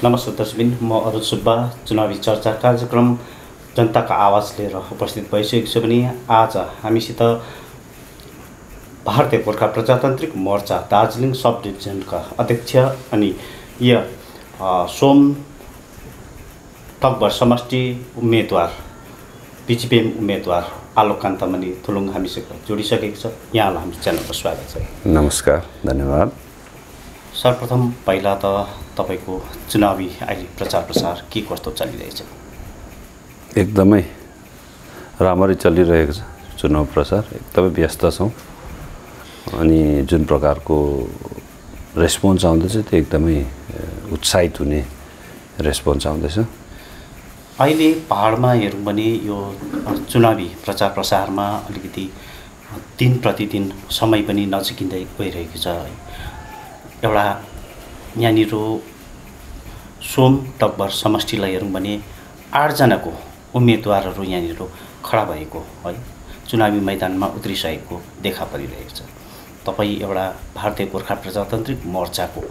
नमस्कार दर्शकबिन, म अरुण सुब्बा चुनावी चर्चा कार्यक्रम जनताका आवाज लिएर उपस्थित भइसकेको छु भने आज हामीसित भारतीय गोर्खा प्रजातान्त्रिक मोर्चा दार्जिलिङ सब डिभिजनका अध्यक्ष अनि सोम तकभर समष्टि उम्मेदवार बीजेपीएम उम्मेदवार आलोककान्त मणि थुलुङ हामीसित जोडिसकेको छ। यहाँलाई हाम्रो च्यानलमा स्वागत छ। नमस्कार, धन्यवाद। सर्वप्रथम पहिला त तपाईको चुनावी अहिले प्रचार प्रसार के कस्तो चलिरहेछ? एकदमै राम्ररी चलिरहेको छ चुनाव प्रचार। एकदमै व्यस्त छौँ अनि जुन प्रकारको रेस्पोन्स आउँदैछ त्यो एकदमै उत्साहित हुने रेस्पोन्स आउँदैछ। अहिले पहाडमा हेरौँ भने यो चुनावी प्रचार प्रसारमा अलिकति दिन प्रतिदिन समय पनि नजिकिँदै गइरहेको छ। एउटा यहाँनिर सोम तकभर समष्टिलाई हेरौँ भने 8 जनाको उम्मेदवारहरू यहाँनिर खडा भएको है चुनावी मैदानमा उत्रिसकेको देखा परिरहेको छ। तपाईँ एउटा भारतीय गोर्खा प्रजातान्त्रिक मोर्चाको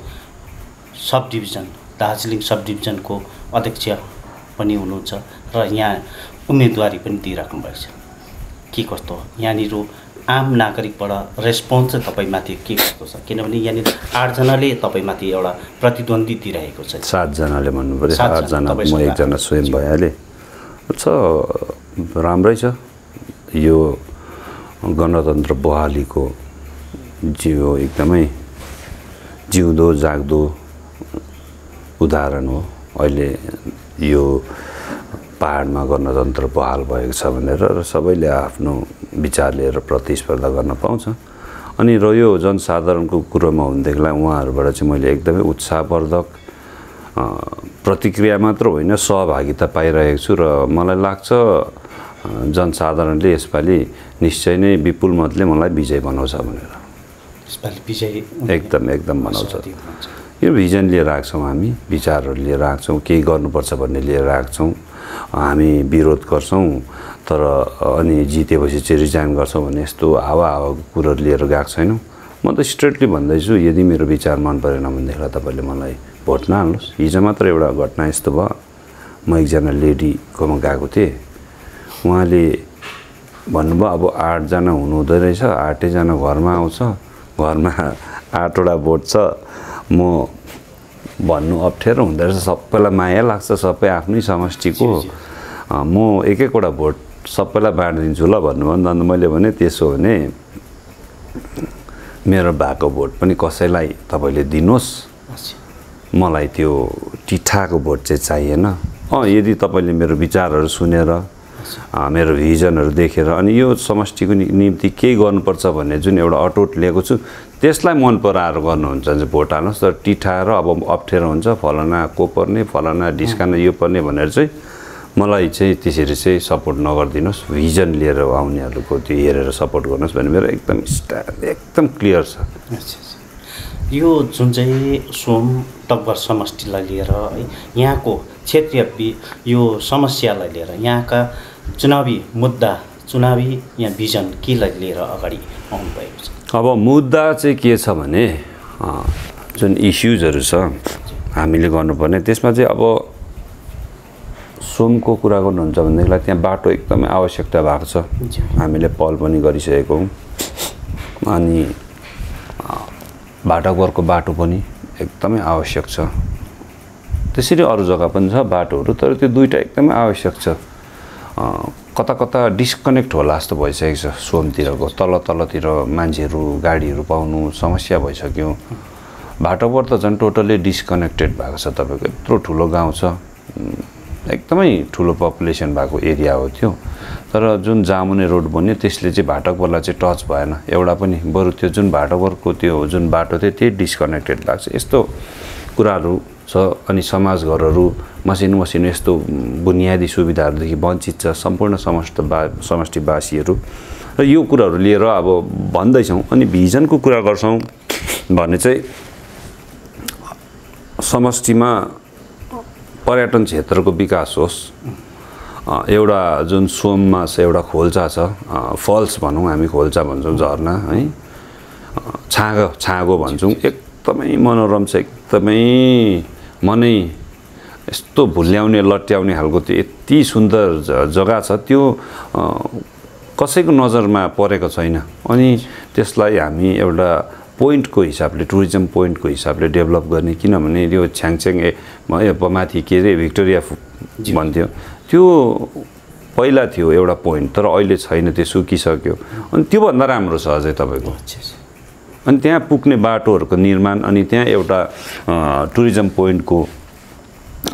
सब डिभिजन दार्जिलिङ सब डिभिजनको अध्यक्ष पनि हुनुहुन्छ र यहाँ उम्मेदवारी पनि दिइराख्नु भएको छ। के कस्तो यहाँनिर आम नागरिकबाट रेस्पोन्स चाहिँ तपाईँमाथि के कस्तो छ? किनभने यहाँनिर 8 जनाले तपाईँमाथि एउटा प्रतिद्वन्दी दिइरहेको छ। 7 जनाले भन्नु पर्यो, 8 जना, म एकजना स्वयं भइहालेँ। अच्छा, राम्रै छ। यो गणतन्त्र बहालीको एकदमै जिउँदो जाग्दो उदाहरण हो। अहिले यो पहाडमा गणतन्त्र बहाल भएको छ भनेर र सबैले आफ्नो विचार लिएर प्रतिस्पर्धा गर्न पाउँछ। अनि र यो जनसाधारणको कुरोमा हुँदैलाई उहाँहरूबाट चाहिँ मैले एकदमै उत्साहवर्धक प्रतिक्रिया मात्र होइन सहभागिता पाइरहेको छु र मलाई लाग्छ जनसाधारणले यसपालि निश्चय नै विपुल मतले मलाई विजय बनाउँछ भनेर। यसपालि विजय एकदम बनाउँछ। यो भिजन लिएर आएको छौँ, हामी विचारहरू लिएर आएको छौँ, केही गर्नुपर्छ भन्ने लिएर आएको छौँ। हामी विरोध गर्छौँ तर अनि जितेपछि चाहिँ रिजाइन गर्छौँ भन्ने यस्तो हावाको कुरोहरू लिएर गएको छैनौँ। म त स्ट्रेटली भन्दैछु, यदि मेरो विचार मन परेन भनेदेखि तपाईँले मलाई भोट नहाल्नुहोस्। हिजो मात्र एउटा घटना यस्तो भयो, म एकजना लेडीकोमा गएको थिएँ। उहाँले भन्नुभयो अब 8 जना हुनुहुँदो रहेछ, 8 जना घरमा आउँछ, घरमा 8 वटा भोट छ, म भन्नु अप्ठ्यारो हुँदो रहेछ, सबैलाई माया लाग्छ, सबै आफ्नै समष्टिको, म एक-एकवटा भोट सबैलाई बाँडिदिन्छु ल भन्नुभयो। अन्त मैले भने त्यसो भने मेरो भएको भोट पनि कसैलाई तपाईँले दिनुहोस्, मलाई त्यो टिठाको भोट चाहिँ चाहिएन। यदि तपाईँले मेरो विचारहरू सुनेर मेरो भिजनहरू देखेर अनि यो समष्टिको निम्ति केही गर्नुपर्छ भन्ने जुन एउटा अटोट लिएको छु त्यसलाई मन पराएर गर्नुहुन्छ भने भोट हाल्नुहोस्। तर टिठाएर अब अप्ठ्यारो हुन्छ, फलाना को पर्ने, फलाना डिस्कान यो पर्ने भनेर चाहिँ मलाई चाहिँ त्यसरी चाहिँ सपोर्ट नगरिदिनुहोस्। भिजन लिएर आउनेहरूको त्यो हेरेर सपोर्ट गर्नुहोस् भन्ने मेरो एकदम क्लियर छ। यो जुन चाहिँ सोम तकभर समष्टिलाई लिएर है यहाँको क्षेत्रीय यो समस्यालाई लिएर यहाँका चुनावी मुद्दा, चुनावी यहाँ भिजन केलाई लिएर अगाडि आउनु भएको छ? अब मुद्दा चाहिँ के छ भने जुन इस्युजहरू छ हामीले गर्नुपर्ने, त्यसमा चाहिँ अब सोमको कुरा गर्नुहुन्छ भनेदेखिलाई त्यहाँ बाटो एकदमै आवश्यकता भएको छ। हामीले पहल पनि गरिसकेको हौँ अनि भाटाघरको बाटो पनि एकदमै आवश्यक छ। त्यसरी अरू जग्गा पनि छ बाटोहरू, तर त्यो दुईटा एकदमै आवश्यक छ। कता कता डिस्कनेक्ट होला जस्तो भइसकेको छ। सोमतिरको तलतिर मान्छेहरू गाडीहरू पाउनु समस्या भइसक्यो। भाटाघर त झन् टोटल्ली डिस्कनेक्टेड भएको छ। तपाईँको यत्रो ठुलो गाउँ छ, एकदमै ठुलो पपुलेसन भएको एरिया हो त्यो, तर जुन जामुने रोड बन्यो त्यसले चाहिँ भाटाघरलाई चाहिँ टच भएन एउटा पनि। बरु त्यो जुन भाटाघरको त्यो जुन बाटो थियो त्यही डिस्कनेक्टेड लाग्छ। यस्तो कुराहरू छ। अनि समाजघरहरू मसिनो यस्तो बुनियादी सुविधाहरूदेखि वञ्चित छ सम्पूर्ण समष्टिवासीहरू। र यो कुराहरू लिएर अब भन्दैछौँ। अनि भिजनको कुरा गर्छौँ भने चाहिँ समष्टिमा पर्यटन क्षेत्रको विकास होस्। एउटा जुन सोममा छ एउटा खोल्चा छ, फल्स भनौँ हामी, खोल्चा भन्छौँ, झरना है, छाँगो भन्छौँ। एकदमै मनोरम छ, एकदमै मनै यस्तो भुल्याउने लट्याउने खालको त्यो यति सुन्दर जग्गा छ त्यो कसैको नजरमा परेको छैन। अनि त्यसलाई हामी एउटा पोइन्टको हिसाबले टुरिज्म पोइन्टको हिसाबले डेभलप गर्ने, किनभने यो छ्याङछ्याङ माथि के अरे भिक्टोरिया भन्थ्यो त्यो पहिला थियो एउटा पोइन्ट, तर अहिले छैन, त्यो सुकिसक्यो। अनि त्योभन्दा राम्रो छ अझै तपाईँको। अनि त्यहाँ पुग्ने बाटोहरूको निर्माण, अनि त्यहाँ एउटा टुरिज्म पोइन्टको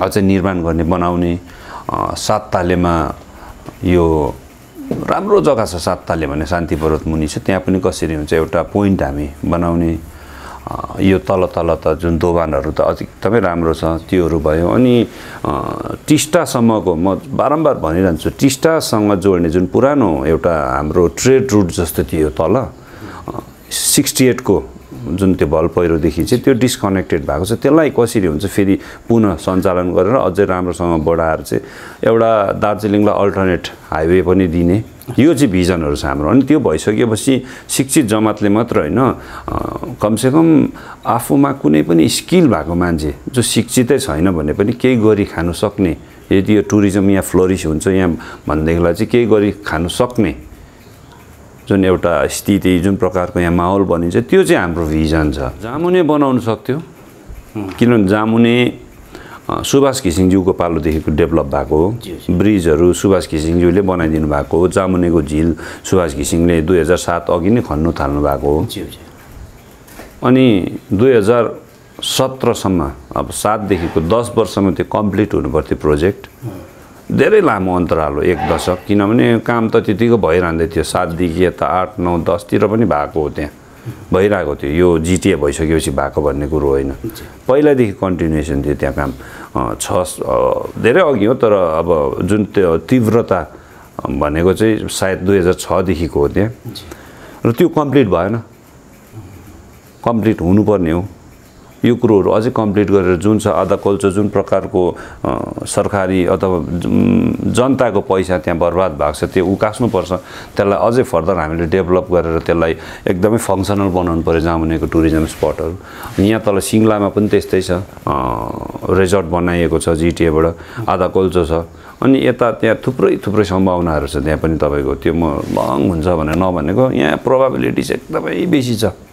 अझै निर्माण गर्ने बनाउने। 7 तालेमा यो राम्रो जग्गा छ, 7 ताले भने शान्ति पर्वत मुनि छ, त्यहाँ पनि कसरी हुन्छ एउटा पोइन्ट हामी बनाउने। यो तल त जुन दोभानहरू त एकदमै राम्रो छ, त्योहरू भयो। अनि टिस्टासम्मको म बारम्बार भनिरहन्छु, टिस्टासँग जोड्ने जुन पुरानो एउटा हाम्रो ट्रेड रुट जस्तो थियो तल 68 को जुन त्यो भल पहिरोदेखि चाहिँ त्यो डिस्कनेक्टेड भएको छ, त्यसलाई कसरी हुन्छ फेरि पुनः सञ्चालन गरेर अझै राम्रोसँग बढाएर चाहिँ एउटा दार्जिलिङलाई अल्टरनेट हाइवे पनि दिने, यो चाहिँ भिजनहरू छ हाम्रो। अनि त्यो भइसकेपछि शिक्षित जमातले मात्र होइन, कमसेकम आफूमा कुनै पनि स्किल भएको मान्छे जो शिक्षितै छैन भने पनि केही गरी खानु सक्ने, यदि यो टुरिज्म यहाँ फ्लोरिस हुन्छ यहाँ भनेदेखिलाई चाहिँ केही गरी खानु सक्ने जुन एउटा स्थिति, जुन प्रकारको यहाँ माहौल बनिन्छ, त्यो चाहिँ हाम्रो भिजन छ। जामुने बनाउनु सक्थ्यो, किनभने जामुने सुभाष घिसिङज्यूको पालोदेखिको डेभलप भएको हो। ब्रिजहरू सुभाष घिसिङज्यूले बनाइदिनु भएको हो। जामुनेको झिल सुभाष घिसिङले 2007 अघि नै खन्नु थाल्नु भएको हो। अनि 2017 सम्म, अब 7 देखिको 10 वर्षमा त्यो कम्प्लिट हुनुपर्थ्यो प्रोजेक्ट। धेरै लामो अन्तराल हो, 1 दशक, किनभने काम त त्यतिको भइरहँदै थियो। 7 देखि यता 8, 9, 10 तिर पनि भएको हो, त्यहाँ भइरहेको थियो। यो जिटिए भइसकेपछि भएको भन्ने कुरो होइन, पहिलादेखि कन्टिन्युएसन थियो त्यहाँ काम। धेरै अघि हो, तर अब जुन त्यो तीव्रता भनेको चाहिँ सायद 2006 देखिको हो त्यहाँ, र त्यो कम्प्लिट भएन। कम्प्लिट हुनुपर्ने हो यो कुरोहरू, अझै कम्प्लिट गरेर जुन छ आधा कल्चर जुन प्रकारको सरकारी अथवा जनताको पैसा त्यहाँ बर्बाद भएको छ त्यो उकास्नुपर्छ। त्यसलाई अझै फर्दर हामीले डेभलप गरेर त्यसलाई एकदमै फङ्सनल बनाउनु पर्यो जामुनेको टुरिज्म स्पटहरू। यहाँ तल सिङ्लामा पनि त्यस्तै छ, रिजोर्ट बनाइएको छ जिटिएबाट, आधा कल्चर छ। अनि यता त्यहाँ थुप्रै सम्भावनाहरू छ त्यहाँ पनि तपाईँको। त्यो म लङ हुन्छ भनेर नभनेको, यहाँ प्रोबाबिलिटी चाहिँ एकदमै बेसी छ।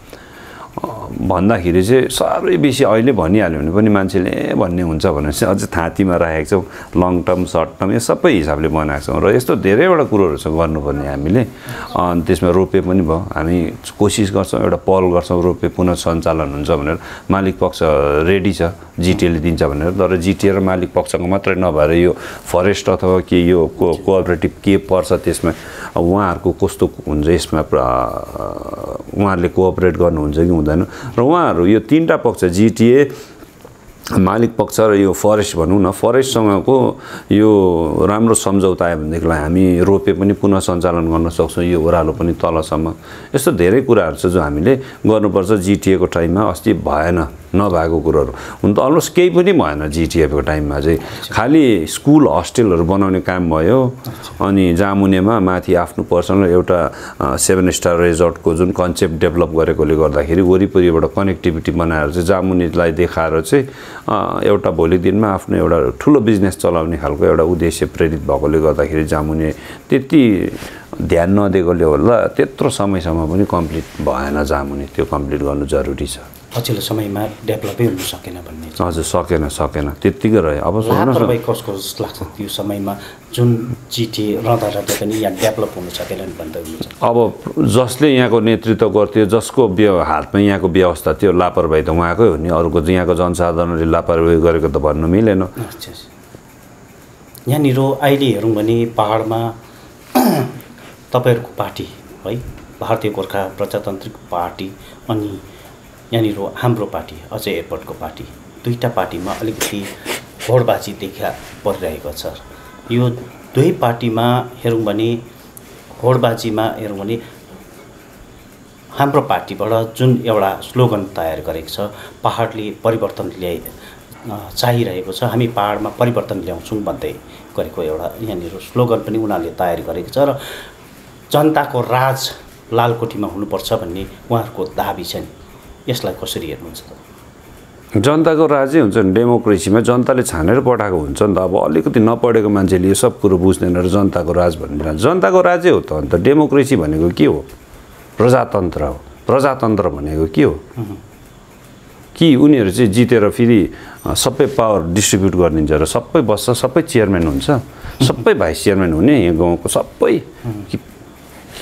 भन्दाखेरि चाहिँ साह्रै बेसी अहिले भनिहाल्यो भने पनि मान्छेले भन्ने हुन्छ भनेर चाहिँ अझै थाँतीमा राखेको छौँ। लङ टर्म, सर्ट टर्म, यो सबै हिसाबले बनाएको छौँ। र यस्तो धेरैवटा कुरोहरू छ गर्नुपर्ने हामीले। अनि त्यसमा रोपवे पनि भयो, हामी कोसिस गर्छौँ, एउटा पहल गर्छौँ रोपवे पुनः सञ्चालन हुन्छ भनेर। मालिक पक्ष रेडी छ, जिटिएले दिन्छ भनेर, तर जिटिए र मालिक पक्षको मात्रै नभएर यो फरेस्ट अथवा के यो कोअपरेटिभ के पर्छ त्यसमा उहाँहरूको कस्तो हुन्छ, यसमा उहाँहरूले कोअपरेट गर्नुहुन्छ कि हुँदैन। र उहाँहरू यो 3टा पक्ष, जिटिए, मालिक पक्ष र यो फरेस्ट भनौँ न, फरेस्टसँगको यो राम्रो सम्झौता आयो भनेदेखिलाई हामी रोपवे पनि पुनः सञ्चालन गर्न सक्छौँ, यो ओह्रालो पनि तलसम्म। यस्तो धेरै कुराहरू छ जो हामीले गर्नुपर्छ। जिटिएको टाइममा अस्ति भएन, नभएको कुरोहरू हुन त अलमोस्ट केही पनि भएन जिटिएको टाइममा चाहिँ, खालि स्कुल हस्टेलहरू बनाउने काम भयो। अनि जामुनेमा माथि आफ्नो पर्सनल एउटा 7 स्टार रिजोर्टको जुन कन्सेप्ट डेभलप गरेकोले गर्दाखेरि वरिपरिबाट कनेक्टिभिटी बनाएर चाहिँ जामुनेलाई देखाएर चाहिँ एउटा भोलि दिनमा आफ्नो एउटा ठुलो बिजनेस चलाउने खालको एउटा उद्देश्य प्रेरित भएकोले गर्दाखेरि जामुने त्यति ध्यान नदिएकोले होला त्यत्रो समयसम्म पनि कम्प्लिट भएन जामुने। त्यो कम्प्लिट गर्नु जरुरी छ। पछिल्लो समयमा डेभलपै हुन सकेन भन्ने। हजुर, सकेन त्यत्तिकै रह्यो। अब तपाईँ कसको लाग्छ त्यो समयमा जुन जिटिए रहँदा पनि यहाँ डेभलप हुन सकेन भन्दै हुनुहुन्छ? अब जसले यहाँको नेतृत्व गर्थ्यो, जसको हातमा यहाँको व्यवस्था थियो, लापरवाही त उहाँकै हो नि, अरूको यहाँको जनसाधारणले लापरवाही गरेको त भन्नु मिलेन। यहाँनिर अहिले हेरौँ भने पहाडमा तपाईँहरूको पार्टी है, भारतीय गोर्खा प्रजातान्त्रिक पार्टी, अनि यहाँनिर हाम्रो पार्टी अजय एयरपोर्टको पार्टी, 2टा पार्टीमा अलिकति होडबाजी देखा परिरहेको छ। यो 2 पार्टीमा हेरौँ भने होडबाजीमा हेरौँ भने हाम्रो पार्टीबाट जुन एउटा स्लोगन तयार गरेको छ, पहाडले परिवर्तन चाहिरहेको छ, हामी पहाडमा परिवर्तन ल्याउँछौँ भन्दै गरेको एउटा यहाँनिर स्लोगन पनि उनीहरूले तयार गरेको छ। र जनताको राज लालकोठीमा हुनुपर्छ भन्ने उहाँहरूको दाबी छ नि, यसलाई कसरी हेर्नुहुन्छ? जनताको राजै हुन्छ नि डेमोक्रेसीमा जनताले छानेर पठाएको हुन्छ नि त अब अलिकति नपढेको मान्छेले यो सब कुरो बुझ्दैन र जनताको राज भन्ने जनताको राजै हो त अन्त डेमोक्रेसी भनेको के हो प्रजातन्त्र हो प्रजातन्त्र भनेको के हो कि उनीहरू चाहिँ जितेर फेरि सबै पावर डिस्ट्रिब्युट गरिदिन्छ र सबै बस्छ सबै चेयरम्यान हुन्छ सबै भाइस चेयरम्यान हुने यहाँ गाउँको सबै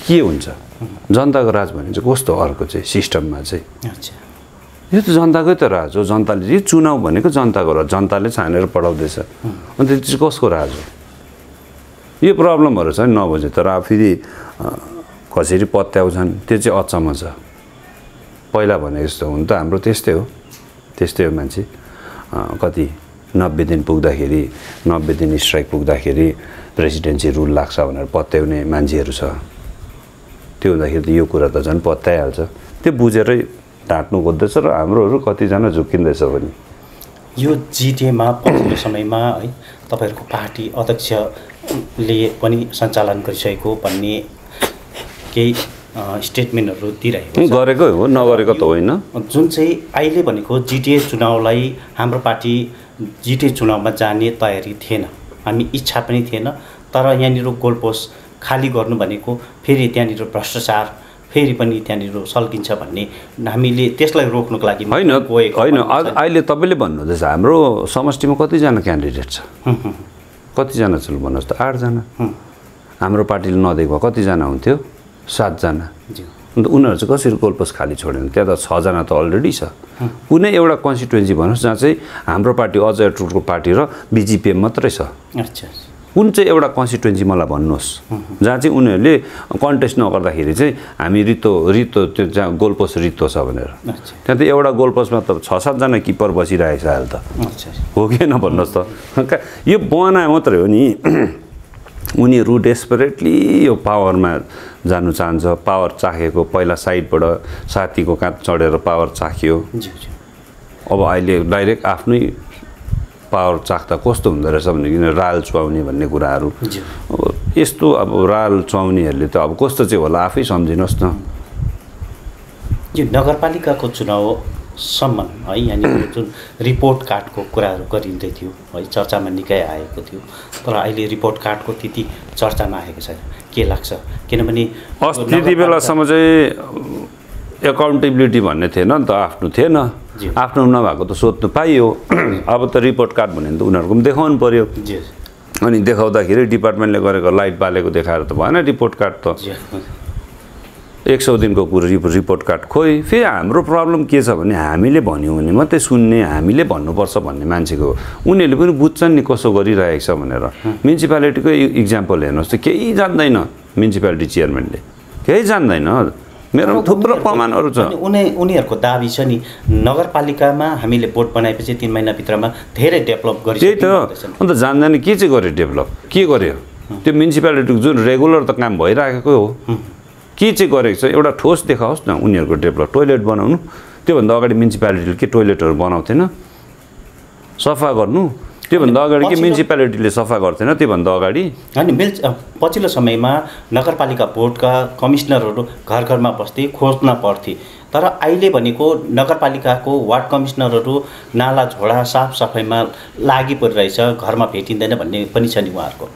के हुन्छ जनताको राज भने चाहिँ कस्तो अर्को चाहिँ सिस्टममा चाहिँ यो त जनताकै त राज हो जनताले यो चुनाव भनेको जनताको राज जनताले छानेर पठाउँदैछ अन्त त्यो चाहिँ कसको राज हो यो प्रब्लमहरू छ नि नबुझे तर अब फेरि कसरी पत्याउँछन् त्यो चाहिँ अचम्म छ पहिला भने जस्तो हुन त हाम्रो त्यस्तै हो मान्छे कति 90 दिन पुग्दाखेरि 90 दिन स्ट्राइक पुग्दाखेरि प्रेसिडेन्सी रुल लाग्छ भनेर पत्याउने मान्छेहरू छ त्यो हुँदाखेरि त यो कुरा त झन् पत्याइहाल्छ त्यो बुझेरै ढाँट्नु खोज्दैछ र हाम्रोहरू कतिजना झुक्किँदैछ भने यो जिटिएमा पछिल्लो समयमा है तपाईँहरूको पार्टी अध्यक्षले पनि सञ्चालन गरिसकेको भन्ने केही स्टेटमेन्टहरू दिइरहेको छ गरेकै हो नगरेको त होइन जुन चाहिँ अहिले भनेको जिटिए चुनावलाई हाम्रो पार्टी जिटिए चुनावमा जाने तयारी थिएन हामी इच्छा पनि थिएन तर यहाँनिर गोलपोस्ट खाली गर्नु भनेको फेरि त्यहाँनिर भ्रष्टाचार फेरि पनि त्यहाँनिर सल्किन्छ भन्ने हामीले त्यसलाई रोक्नुको लागि होइन अहिले तपाईँले भन्नुहुँदैछ हाम्रो समष्टिमा कतिजना क्यान्डिडेट छ कतिजना छ भन्नुहोस् त 8 जना हाम्रो पार्टीले नदिएको कतिजना हुन्थ्यो 7 जना अन्त उनीहरू चाहिँ कसरी गोलपोस्ट खाली छोडेन त्यहाँ त 6 जना त अलरेडी छ कुनै एउटा कन्स्टिट्युएन्सी भन्नुहोस् जहाँ चाहिँ हाम्रो पार्टी अजय अटुलको पार्टी र बिजिपिएम मात्रै छ कुन चाहिँ एउटा कन्स्टिट्युएन्सी मलाई भन्नुहोस् जहाँ चाहिँ उनीहरूले कन्टेस्ट नगर्दाखेरि चाहिँ हामी रित्तो त्यो जहाँ गोलपोस्ट रित्तो छ भनेर त्यहाँ त एउटा गोलपोस्टमा त 6-7 जना किपर बसिरहेको छ अहिले त हो कि न भन्नुहोस् त यो बनाए मात्रै हो नि उनीहरू डेस्परेटली यो पावरमा जानु चाहन्छ पावर चाखेको पहिला साइडबाट साथीको काँध चढेर पावर चाख्यो अब अहिले डाइरेक्ट आफ्नै पावर चाख्दा कस्तो हुँदो रहेछ भने किन राल चुहाउने भन्ने कुराहरू अब यस्तो अब राल चुहाउनेहरूले त अब कस्तो चाहिँ होला आफै सम्झिनुहोस् न यो नगरपालिकाको चुनावसम्म है यहाँनिर जुन रिपोर्ट कार्डको कुराहरू गरिँदै थियो है चर्चामा निकै आएको थियो तर अहिले रिपोर्ट कार्डको त्यति चर्चामा आएको छैन के लाग्छ किनभने त्यति बेलासम्म चाहिँ एकाउन्टेबिलिटी भन्ने थिएन नि त आफ्नो थिएन आफ्नो नभएको त सोध्नु पाइयो अब त रिपोर्ट कार्ड भन्यो भने त उनीहरूको पनि देखाउनु पर्यो अनि देखाउँदाखेरि डिपार्टमेन्टले गरेको लाइट बालेको देखाएर त भएन रिपोर्ट कार्ड त 100 दिनको कुरो रिपोर्ट कार्ड खोइ फेरि हाम्रो प्रब्लम के छ भने हामीले भन्यौँ भने मात्रै सुन्ने हामीले भन्नुपर्छ भन्ने मान्छेको उनीहरूले पनि बुझ्छन् नि कसो गरिरहेको छ भनेर म्युनिसिपालिटीको इक्जाम्पल हेर्नुहोस् त केही जान्दैन म्युनिसिपालिटी चेयरम्यानले केही जान्दैन मेरो थुप्रो प्रमाणहरू छ उनीहरूको दाबी छ नि नगरपालिकामा हामीले बोर्ड बनाएपछि 3 महिनाभित्रमा धेरै डेभलप गरिसक्यो त्यही त अन्त जान्दैन के चाहिँ गर्यो डेभलप के गर्यो त्यो म्युनिसिपालिटीको जुन रेगुलर त काम भइराखेको हो के चाहिँ गरेको छ एउटा ठोस देखाओस् न उनीहरूको डेभलप टोइलेट बनाउनु त्योभन्दा अगाडि म्युनिसिपालिटीले के टोइलेटहरू बनाउँथेन सफा गर्नु त्योभन्दा अगाडि के म्युनिसिपालिटीले सफा गर्थेन त्योभन्दा अगाडि अनि पछिल्लो समयमा नगरपालिका बोर्डका कमिसनरहरू घर घरमा बस्थे खोज्न पर्थे तर अहिले भनेको नगरपालिकाको वार्ड कमिसनरहरू नाला झोडा साफसफाइमा लागि परिरहेछ घरमा भेटिँदैन भन्ने पनि छ नि उहाँहरूको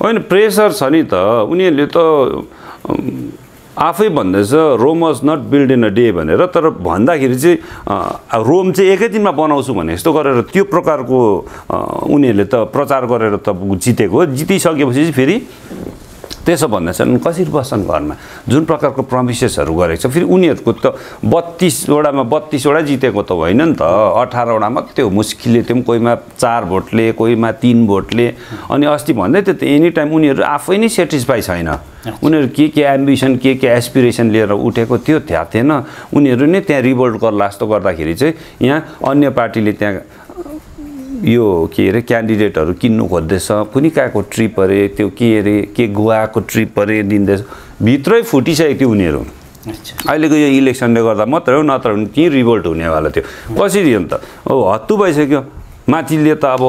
होइन प्रेसर छ नि त उनीहरूले त आफै भन्दैछ Rome was not built in a day भनेर तर भन्दाखेरि चाहिँ रोम चाहिँ एकै दिनमा बनाउँछु भने यस्तो गरेर त्यो प्रकारको उनीहरूले त प्रचार गरेर त जितेको जितिसकेपछि चाहिँ फेरि त्यसो भन्दैछन् कसरी बस्छन् घरमा जुन प्रकारको प्रमिसेसहरू गरेको छ फेरि उनीहरूको त 32 वडामा 32 वडा जितेको त होइन नि त 18 वडा मात्रै हो मुस्किलले त्यो कोहीमा 4 भोटले कोहीमा 3 भोटले अनि अस्ति भन्दै थियो त एनी टाइम उनीहरू आफै नै सेटिस्फाई छैन उनीहरू के एम्बिसन के एस्पिरेसन लिएर उठेको थियो थाहा थिएन उनीहरू नै त्यहाँ रिभोल्ट गर्ला जस्तो गर्दाखेरि चाहिँ यहाँ अन्य पार्टीले त्यहाँ यो के अरे क्यान्डिडेटहरू किन्नु खोज्दैछ कुनै काको ट्रिप अरे त्यो के अरे के गुवाको ट्रिप अरे दिँदैछ भित्रै फुटिसकेको थियो उनीहरू अहिलेको यो इलेक्सनले गर्दा मात्रै हो नत्र त्यहीँ रिभोल्ट हुनेवाला थियो कसरी अन्त अब हत्तु भइसक्यो माथिले त अब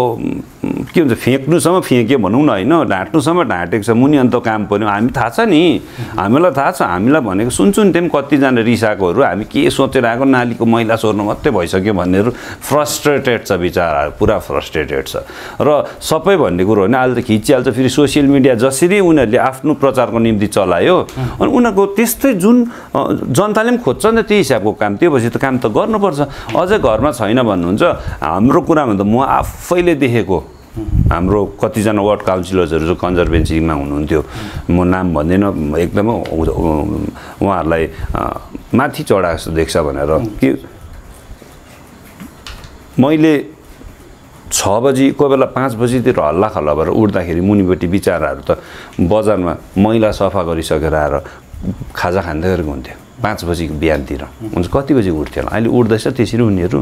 के भन्छ फ्याँक्नुसम्म फ्याँक्यो भनौँ न होइन, ढाँट्नुसम्म ढाँटेको छ, मुनि अन्त काम पर्यो। हामी थाहा छ नि, हामीलाई थाहा छ, हामीलाई भनेको सुन्छौँ नि, त्यही कतिजना रिसाएकोहरू हामी के सोचेर आएको नालीको मैला सोर्नु मात्रै भइसक्यो भन्नेहरू फ्रस्ट्रेटेड छ बिचराहरू, पुरा फ्रस्ट्रेटेड छ। र सबै भन्ने कुरो होइन, अहिले त खिचिहाल्छ। फेरि सोसियल मिडिया जसरी उनीहरूले आफ्नो प्रचारको निम्ति चलायो अनि उनीहरूको त्यस्तै जुन जनताले पनि खोज्छ नि त त्यही हिसाबको काम, त्यो भएपछि त काम त गर्नुपर्छ। अझै घरमा छैन भन्नुहुन्छ, हाम्रो कुरामा त म आफैले देखेको हाम्रो कतिजना वार्ड काउन्सिलर्सहरू जो कन्जर्भेन्सीमा हुनुहुन्थ्यो, म नाम भन्दैन, एकदमै उहाँहरूलाई माथि चढाएको जस्तो देख्छ भनेर कि मैले 6 बजी कोही बेला 5 बजीतिर हल्ला खल्ला भएर उठ्दाखेरि मुनिपट्टि बिचराहरू त बजारमा मैला सफा गरिसकेर आएर खाजा खाँदै गरेको हुन्थ्यो 5 बजी बिहानतिर। हुन्छ कति बजी उठ्थ्यो होला, अहिले उठ्दैछ त्यसरी उनीहरू।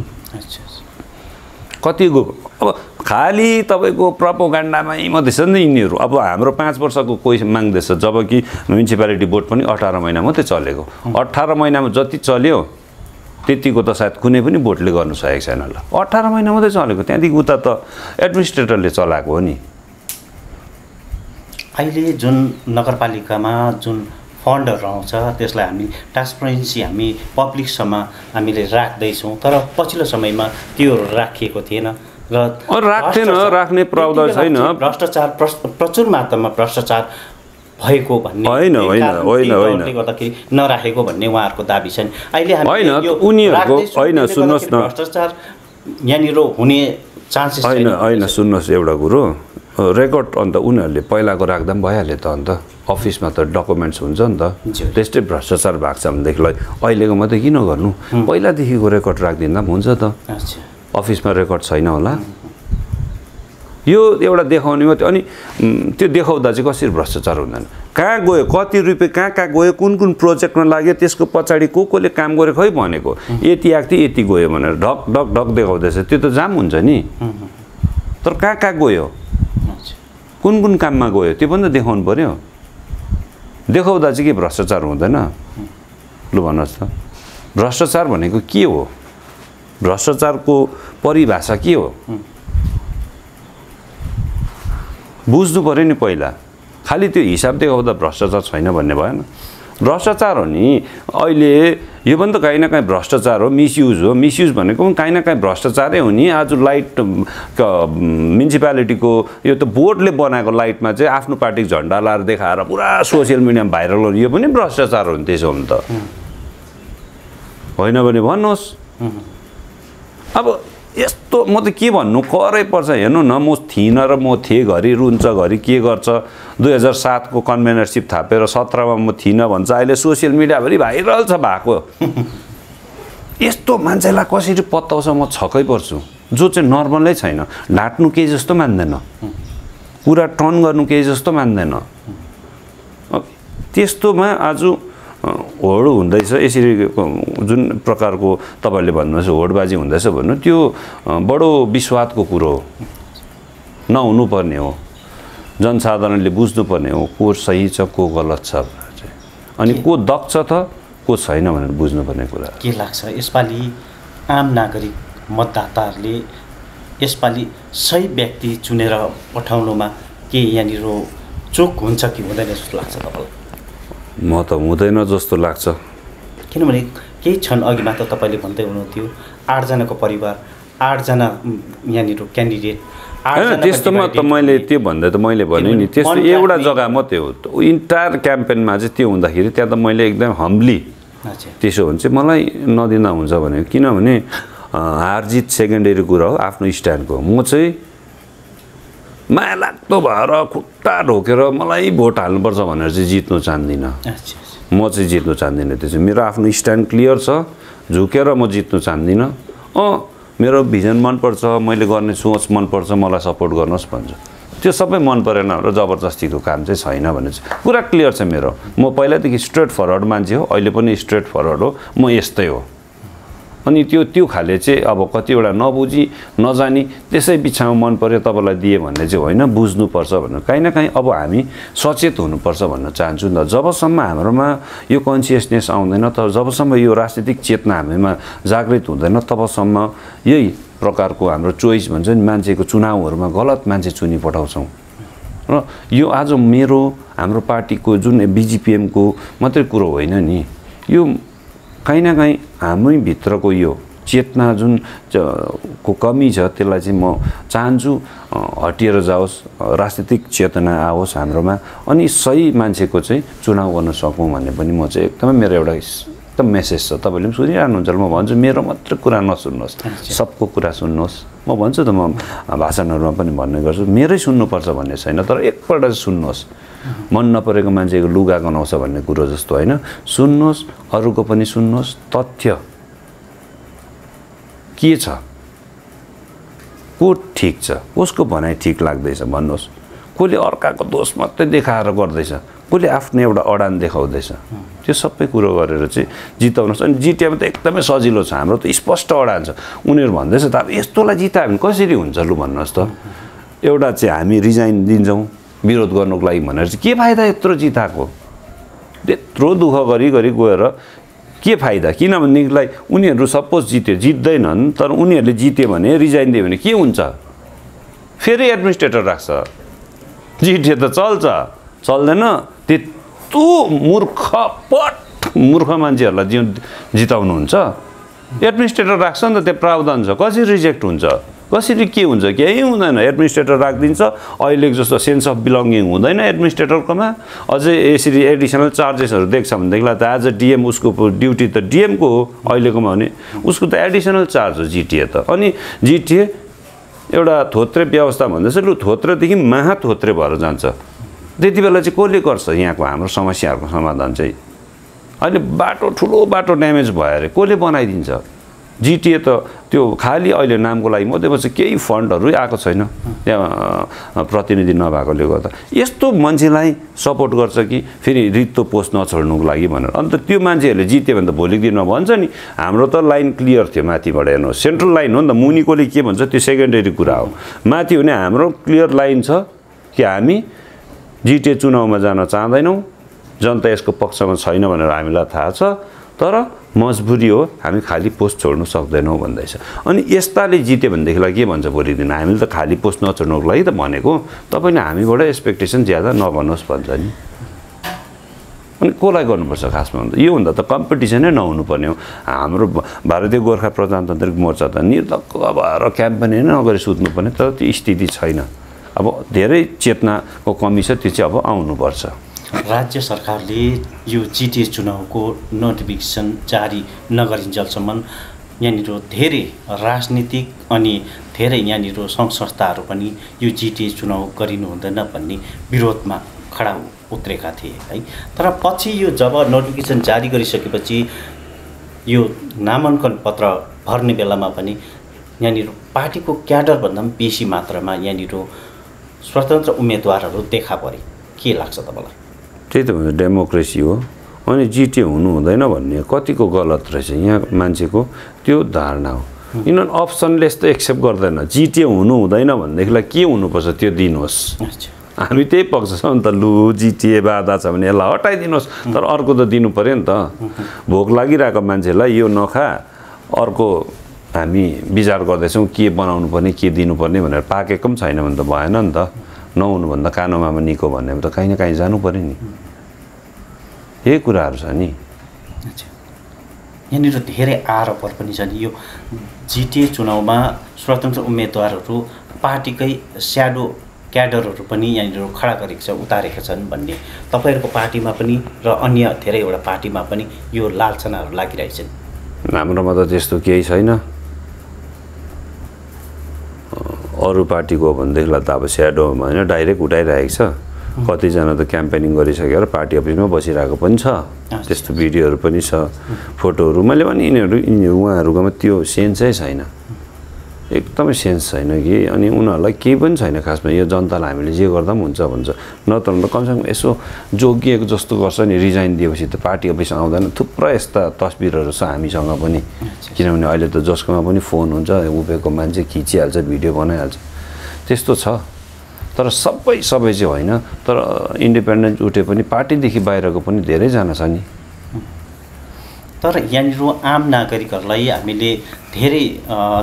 कतिको अब खालि तपाईँको प्रोपोगन्डामै मात्रै छ नि यिनीहरू। अब हाम्रो 5 वर्षको कोही माग्दैछ, जबकि म्युनिसिपालिटी बोर्ड पनि 18 महिना मात्रै चलेको। 18 महिनामा जति चल्यो त्यतिको त सायद कुनै पनि बोर्डले गर्नु सकेको छैन होला। 18 महिना मात्रै चलेको, त्यहाँदेखि उता त एडमिनिस्ट्रेटरले चलाएको हो नि। अहिले जुन नगरपालिकामा जुन फन्डहरू आउँछ त्यसलाई हामी ट्रान्सपरेन्सी हामी पब्लिकसम्म हामीले राख्दैछौँ, तर पछिल्लो समयमा त्यो राखिएको थिएन र राख्ने प्रावधान छैन। भ्रष्टाचार प्रचुर मात्रामा भ्रष्टाचार भएको भन्ने होइन गर्दाखेरि नराखेको भन्ने उहाँहरूको दाबी छ। अहिले होइन सुन्नुहोस् न, भ्रष्टाचार यहाँनिर हुने चान्सेस होइन सुन्नुहोस् एउटा कुरो, रेकर्ड अन्त उनीहरूले पहिलाको राख्दा पनि भइहाल्यो त। अन्त अफिसमा त डकुमेन्ट्स हुन्छ नि त, त्यस्तै भ्रष्टाचार भएको छ भनेदेखिलाई अहिलेको मात्रै किन गर्नु, पहिलादेखिको रेकर्ड राखिदिँदा पनि हुन्छ त। अफिसमा रेकर्ड छैन होला, यो एउटा देखाउने मात्रै। अनि त्यो देखाउँदा चाहिँ कसरी भ्रष्टाचार हुँदैन, कहाँ गयो, कति रुपियाँ कहाँ गयो, कुन कुन प्रोजेक्टमा लाग्यो, त्यसको पछाडि कसले काम गर्यो खै भनेको, यति आएको थियो यति गयो भनेर ढक ढक ढक देखाउँदैछ, त्यो त जाम हुन्छ नि। तर कहाँ गयो, कुन कुन काममा गयो, त्यो पनि त देखाउनु पर्यो। देखाउँदा चाहिँ के भ्रष्टाचार हुँदैन? लु भन्नुहोस् त, भ्रष्टाचार भनेको के हो, भ्रष्टाचारको परिभाषा के हो बुझ्नु पर्यो नि पहिला। खालि त्यो हिसाब देखाउँदा भ्रष्टाचार छैन भन्ने भएन। भ्रष्टाचार हो नि, अहिले यो पनि त काहीँ न काहीँ भ्रष्टाचार हो, मिसयुज हो। मिसयुज भनेको पनि काहीँ न काहीँ भ्रष्टाचारै हो नि। आज लाइट म्युनिसिपालिटीको यो त बोर्डले बनाएको लाइटमा चाहिँ आफ्नो पार्टीको झन्डा लाएर देखाएर पुरा सोसियल मिडियामा भाइरल हो, यो पनि भ्रष्टाचार हो नि। त्यसो हो नि त, होइन भने भन्नुहोस्। अब यस्तो म त के भन्नु, करै पर्छ। हेर्नु न, म थिइनँ र म थिएँ घरि रुन्छ, घरि के गर्छ। 2007 को कन्भेनरसिप थापेर 17 मा म थिइनँ भन्छ, अहिले सोसियल मिडियाभरि भाइरल छ भएको। यस्तो मान्छेलाई कसरी पत्ताउँछ म छक्कै पर्छु, जो चाहिँ नर्मलै छैन। ढाँट्नु केही जस्तो मान्दैन, कुरा टर्न गर्नु केही जस्तो मान्दैन। त्यस्तोमा आज होड हुँदैछ। यसरी जुन प्रकारको तपाईँहरूले भन्नुहोस् होडबाजी हुँदैछ भन्नु, त्यो बडो विश्वासको कुरो हो, नहुनुपर्ने हो। जनसाधारणले बुझ्नुपर्ने हो को सही छ को गलत छ अनि को दक्ष छ को छैन भनेर बुझ्नुपर्ने कुरा। के लाग्छ यसपालि आम नागरिक मतदाताहरूले यसपालि सही व्यक्ति चुनेर पठाउनुमा के यहाँनिर चोक हुन्छ कि हुँदैन जस्तो लाग्छ तपाईँलाई? म त हुँदैन जस्तो लाग्छ। किनभने केही क्षण अघि मात्र तपाईँले भन्दै हुनुहुन्थ्यो 8 जनाको परिवार, 8 जना यहाँनिर क्यान्डिडेट। त्यस्तोमा त मैले त्यो भन्दा त मैले भने नि त्यस्तो एउटा जग्गा मात्रै हो। इन्टायर क्याम्पेनमा चाहिँ त्यो हुँदाखेरि त्यहाँ त मैले एकदम हम्बली त्यसो भने चाहिँ मलाई नदिँदा हुन्छ भने, किनभने हारजित सेकेन्डरी कुरा हो, आफ्नो स्ट्यान्डको। म चाहिँ माया लाग्दो भएर खुट्टा ढोकेर मलाई भोट हाल्नुपर्छ भनेर चाहिँ जित्नु चाहदिनँ। म चाहिँ जित्नु चाहदिनँ, त्यो चाहिँ मेरो आफ्नो स्ट्यान्ड क्लियर छ, झुकेर म जित्नु चाहदिनँ। मेरो भिजन मनपर्छ, मैले गर्ने सोच मनपर्छ, मलाई सपोर्ट गर्नुहोस् भन्छ। त्यो सबै मन परेन र जबरजस्तीको काम चाहिँ छैन भने चाहिँ पुरा क्लियर छ मेरो। म पहिलादेखि स्ट्रेट फरवर्ड मान्छे हो, अहिले पनि स्ट्रेट फरवर्ड हो, म यस्तै हो। अनि त्यो खाले चाहिँ अब कतिवटा नबुझी नजानी त्यसै बित्थामा मन पर्यो तपाईँलाई दिए भन्ने चाहिँ होइन, बुझ्नुपर्छ भनेर काहीँ न काहीँ अब हामी सचेत हुनुपर्छ भन्न चाहन्छु नि त। जबसम्म हाम्रोमा यो कन्सियसनेस आउँदैन, तर जबसम्म यो राजनीतिक चेतना हामीमा जागृत हुँदैन, तबसम्म यही प्रकारको हाम्रो चोइस भन्छ नि मान्छेको चुनावहरूमा गलत मान्छे चुनी पठाउँछौँ र यो आज हाम्रो पार्टीको जुन बीजेपीएमको मात्रै कुरो होइन नि यो कहीँ न कहीँ हामी भित्रको यो चेतना जुन को कमी छ त्यसलाई चाहिँ म चाहन्छु हटिएर जाओस् राजनीतिक चेतना आओस् हाम्रोमा अनि सही मान्छेको चाहिँ चुनाव गर्न सकौँ भन्ने पनि म चाहिँ एकदमै मेरो एउटा एकदम मेसेज छ तपाईँले पनि सुनिरहनुहुन्छ म भन्छु मेरो मात्र कुरा नसुन्नुहोस् सबको कुरा सुन्नुहोस् म भन्छु त म भाषणहरूमा पनि भन्ने गर्छु मेरै सुन्नुपर्छ भन्ने छैन तर एकपल्ट चाहिँ सुन्नुहोस् मन नपरेको मान्छेको लुगा गनाउँछ भन्ने कुरो जस्तो होइन सुन्नुहोस् अरूको पनि सुन्नुहोस् तथ्य के छ को ठिक छ उसको भनाइ ठिक लाग्दैछ भन्नुहोस् कसले अर्काको दोष मात्रै देखाएर गर्दैछ कसले आफ्नो एउटा अडान देखाउँदैछ त्यो सबै कुरो गरेर चाहिँ जिताउनुहोस् अनि जित्यामा त एकदमै सजिलो छ हाम्रो त स्पष्ट अडान छ उनीहरू भन्दैछ त अब यस्तोलाई जितायो भने कसरी हुन्छ लु भन्नुहोस् त एउटा चाहिँ हामी रिजाइन दिन्छौँ विरोध गर्नुको लागि भनेर चाहिँ के फाइदा यत्रो जिताएको त्यत्रो दुःख गरी गएर के फाइदा किनभनेदेखिलाई उनीहरू सपोज जित्दैनन् तर उनीहरूले जित्यो भने रिजाइन दियो भने के हुन्छ फेरि एडमिनिस्ट्रेटर राख्छ जित्यो त चल्छ चल्दैन त्यत्रो मूर्ख मान्छेहरूलाई जिताउनुहुन्छ एडमिनिस्ट्रेटर राख्छ नि त त्यो प्रावधान छ कसरी रिजेक्ट हुन्छ कसरी के हुन्छ केही हुँदैन एडमिनिस्ट्रेटर राखिदिन्छ अहिलेको जस्तो सेन्स अफ बिलङ्गिङ हुँदैन एडमिनिस्ट्रेटरकोमा अझै यसरी एडिसनल चार्जेसहरू देख्छ भनेदेखिलाई त एज अ डिएम उसको ड्युटी त डिएमको हो अहिलेकोमा भने उसको त एडिसनल चार्ज हो जिटिए त अनि जिटिए एउटा थोत्रे व्यवस्था भन्दैछ लु थोत्रेदेखि महाथोत्रे भएर जान्छ त्यति बेला चाहिँ कसले गर्छ यहाँको हाम्रो समस्याहरूको समाधान चाहिँ अहिले बाटो ठुलो बाटो ड्यामेज भयो अरे कसले बनाइदिन्छ जिटिए त त्यो खालि अहिले नामको लागि मात्रै पछि केही फन्डहरू आएको छैन त्यहाँ प्रतिनिधि नभएकोले गर्दा यस्तो मान्छेलाई सपोर्ट गर्छ कि फेरि रित्तो पोस्ट नछोड्नुको लागि भनेर अन्त त्यो मान्छेहरूले जित्यो भने त भोलिको दिनमा भन्छ नि हाम्रो त लाइन क्लियर थियो माथिबाट हेर्नुहोस् सेन्ट्रल लाइन हो नि त मुनिकोले के भन्छ त्यो सेकेन्डरी कुरा हो माथि भने हाम्रो क्लियर लाइन छ कि हामी जिटिए चुनावमा जान चाहँदैनौँ जनता यसको पक्षमा छैन भनेर हामीलाई थाहा छ तर मजबुरी हो हामी खाली पोस्ट छोड्नु सक्दैनौँ भन्दैछ अनि यस्ताले जित्यो भनेदेखिलाई के भन्छ भोलि दिन हामीले त खाली पोस्ट नछोड्नुको लागि त भनेको तपाईँले हामीबाट एक्सपेक्टेसन ज्यादा नगर्नुहोस् भन्छ नि अनि कसलाई गर्नुपर्छ खासमा भन्दा योभन्दा त कम्पिटिसनै नहुनुपर्ने हो हाम्रो भारतीय गोर्खा प्रजातान्त्रिक मोर्चा त निर्धक्क भएर क्याम्पेन नगरी सुत्नुपर्ने तर त्यो स्थिति छैन अब धेरै चेतनाको कमी छ त्यो चाहिँ अब आउनुपर्छ राज्य सरकारले यो जिटिए चुनावको नोटिफिकेसन जारी नगरिन्जेलसम्म यहाँनिर धेरै राजनीतिक अनि धेरै यहाँनिर सङ्घ संस्थाहरू पनि यो जिटिए चुनाव गरिनु हुँदैन भन्ने विरोधमा खडा उत्रेका थिए है तर पछि यो जब नोटिफिकेसन जारी गरिसकेपछि यो नामाङ्कन पत्र भर्ने बेलामा पनि यहाँनिर पार्टीको क्याडरभन्दा पनि बेसी मात्रामा यहाँनिर स्वतन्त्र उम्मेदवारहरू देखा परे के लाग्छ तपाईँलाई त्यही त भन्छ डेमोक्रेसी हो अनि जिटिए हुनु हुँदैन भन्ने कतिको गलत रहेछ यहाँ मान्छेको त्यो धारणा हो यिनीहरू अप्सनलेस त एक्सेप्ट गर्दैन जिटिए हुनु हुँदैन भनेदेखिलाई के हुनुपर्छ त्यो दिनुहोस् हामी त्यही पक्ष छ नि त लु जिटिए बाधा छ भने यसलाई हटाइदिनुहोस् तर अर्को त दिनु पऱ्यो नि त भोक लागिरहेको मान्छेलाई यो नखा अर्को हामी विचार गर्दैछौँ के बनाउनु पर्ने के दिनुपर्ने भनेर पाकेको पनि छैन भने त भएन नि त नहुनुभन्दा कानोमा निको भन्ने त कहीँ न कहीँ जानु पऱ्यो नि यही कुराहरू छ नि यहाँनिर धेरै आरोपहरू पनि छन् यो जिटिए चुनावमा स्वतन्त्र उम्मेदवारहरू पार्टीकै स्याडो क्याडरहरू पनि यहाँनिर खडा गरेको छ उतारेका छन् भन्ने तपाईँहरूको पार्टीमा पनि र अन्य धेरैवटा पार्टीमा पनि यो लालचनाहरू लागिरहेछन् हाम्रोमा त त्यस्तो केही छैन अरू पार्टीको हो भनेदेखिलाई त अब स्याडो होइन डाइरेक्ट उठाइरहेको छ कतिजना त क्याम्पेनिङ गरिसकेर पार्टी अफिसमा बसिरहेको पनि छ त्यस्तो भिडियोहरू पनि छ फोटोहरू मैले पनि उहाँहरूकोमा त्यो सेन्सै छैन एकदमै सेन्स छैन कि अनि उनीहरूलाई केही पनि छैन खासमा यो जनतालाई हामीले जे गर्दा पनि हुन्छ भन्छ नत्र कमसेकम यसो जोगिएको जस्तो गर्छ नि रिजाइन दिएपछि त पार्टी अफिस आउँदैन थुप्रै यस्ता तस्बिरहरू छ हामीसँग पनि किनभने अहिले त जसकोमा पनि फोन हुन्छ उभिएको मान्छे खिचिहाल्छ भिडियो बनाइहाल्छ त्यस्तो छ तर सबै चाहिँ होइन तर इन्डिपेन्डेन्ट उठे पनि पार्टीदेखि बाहिरको पनि धेरैजना छ नि तर यहाँनिर आम नागरिकहरूलाई हामीले धेरै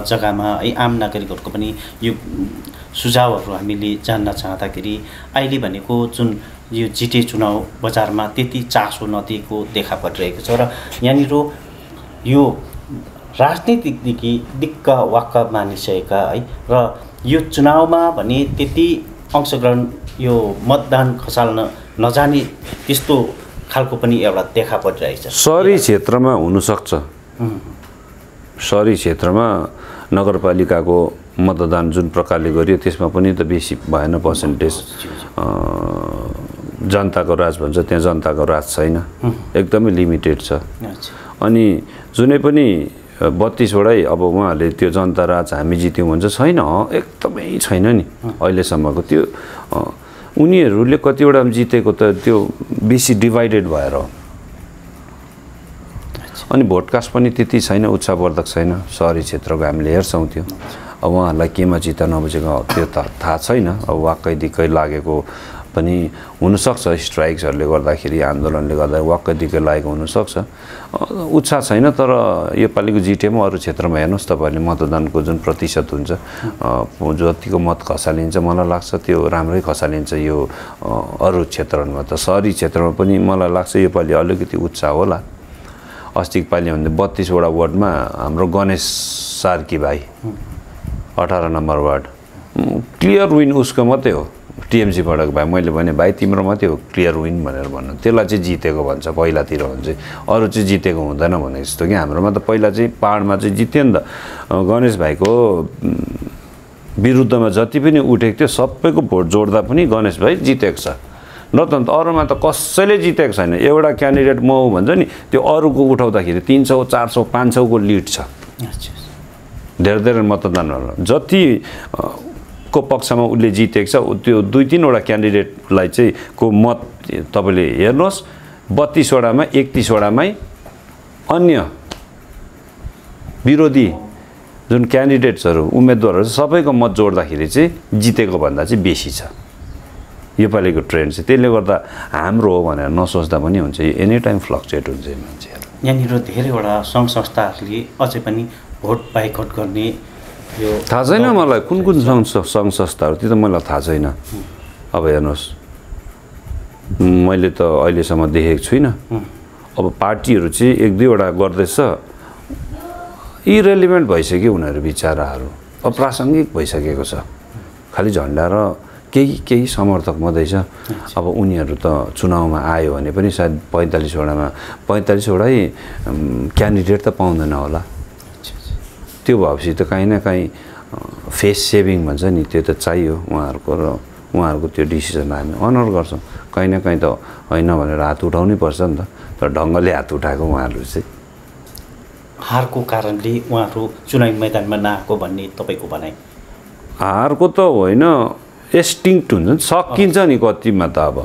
जग्गामा है आम नागरिकहरूको पनि यो सुझावहरू हामीले जान्न चाहँदाखेरि अहिले भनेको जुन यो जिटिए चुनाव बजारमा त्यति चासो नदिएको देखा परिरहेको छ र यहाँनिर यो राजनीतिदेखि दिक्क वाक्क मानिसकेका है र यो चुनावमा भने त्यति अंशग्रहण यो मतदान खसाल्न नजाने त्यस्तो खालको पनि एउटा देखा परिरहेको छ। सहरी क्षेत्रमा हुनसक्छ, सहरी क्षेत्रमा नगरपालिकाको मतदान जुन प्रकारले गरियो त्यसमा पनि त बेसी भएन पर्सेन्टेज। जनताको राज भन्छ, त्यहाँ जनताको राज छैन, एकदमै लिमिटेड छ। अनि जुनै पनि 32वटै अब उहाँहरूले त्यो जनता राज हामी जित्यौँ भन्छ, छैन, एकदमै छैन नि अहिलेसम्मको। त्यो उनीहरूले कतिवटा जितेको त त्यो बेसी डिभाइडेड भएर हो। अनि भोट कास्ट पनि त्यति छैन, उत्साहवर्धक छैन सहरी क्षेत्रको हामीले हेर्छौँ त्यो। अब उहाँहरूलाई केमा जित्दा नबुझेको त्यो त थाहा छैन। अब वाक्कै दिक्कै लागेको पनि हुनसक्छ, स्ट्राइक्सहरूले गर्दाखेरि, आन्दोलनले गर्दा वाक्कै दिक्कै लागेको हुनसक्छ, उत्साह छैन। तर योपालिको जिटिएमा अरू क्षेत्रमा हेर्नुहोस् तपाईँहरूले मतदानको जुन प्रतिशत हुन्छ, जतिको मत खसालिन्छ मलाई लाग्छ त्यो राम्रै खसालिन्छ यो अरू क्षेत्रहरूमा। त सहरी क्षेत्रमा पनि मलाई लाग्छ योपालि अलिकति उत्साह होला। अस्तिको पालि भन्दा 32वटा वार्डमा हाम्रो गणेश सार्की भाइ 18 नम्बर वार्ड क्लियर विन उसको मात्रै हो, टिएमसीबाट भाइ। मैले भने भाइ तिम्रो मात्रै हो क्लियर विन भनेर भन्नु, त्यसलाई चाहिँ जितेको भन्छ पहिलातिर हुन्छ, अरू चाहिँ जितेको हुँदैन भने जस्तो कि। हाम्रोमा त पहिला चाहिँ पाहाडमा चाहिँ जित्यो नि त, गणेश भाइको विरुद्धमा जति पनि उठेको थियो सबैको भोट जोड्दा पनि गणेश भाइ जितेको छ। न त अरूमा त कसैले जितेको छैन। एउटा क्यान्डिडेट म हो भन्छ नि, त्यो अरूको उठाउँदाखेरि 300, 400, 500को लिड छ। धेरै धेरै मतदानहरू जति को पक्षमा उसले जितेको छ त्यो 2-3वटा क्यान्डिडेटलाई चाहिँ को मत तपाईँले हेर्नुहोस्, 32वटामा 31वटामै अन्य विरोधी जुन क्यान्डिडेट्सहरू उम्मेदवारहरू सबैको मत जोड्दाखेरि चाहिँ जितेको भन्दा चाहिँ बेसी छ योपालिको ट्रेन्ड चाहिँ। त्यसले गर्दा हाम्रो हो भनेर नसोच्दा पनि हुन्छ, एनी टाइम फ्लक्चुएट हुन्छ मान्छेहरू। यहाँनिर धेरैवटा सङ्घ संस्थाहरूले अझै पनि भोट बाइकआउट गर्ने यो थाहा छैन मलाई कुन कुन सङ्घ संस्थाहरू, त्यो त मलाई थाहा छैन। अब हेर्नुहोस्, मैले त अहिलेसम्म देखेको छुइनँ। अब पार्टीहरू चाहिँ 1-2वटा गर्दैछ, इरेलिभेन्ट भइसक्यो उनीहरू बिचाराहरू, अप्रासङ्गिक भइसकेको छ। खालि झन्डा र केही समर्थक मात्रै छ। अब उनीहरू त चुनावमा आयो भने पनि सायद 45वटामा 45वटै क्यान्डिडेट त पाउँदैन होला। त्यो भएपछि त काहीँ न काहीँ फेस सेभिङ भन्छ नि, त्यो त चाहियो उहाँहरूको, र उहाँहरूको त्यो डिसिजनलाई हामी अनर गर्छौँ। काहीँ न काहीँ त होइन भनेर हात उठाउनै पर्छ नि त, तर ढङ्गले हात उठाएको उहाँहरू चाहिँ। हारको कारणले उहाँहरू चुनावी मैदानमा नआएको भन्ने तपाईँको भनाइ? हारको त होइन, एस्टिङ्क्ट हुन्छ नि, सकिन्छ नि कतिमा त। अब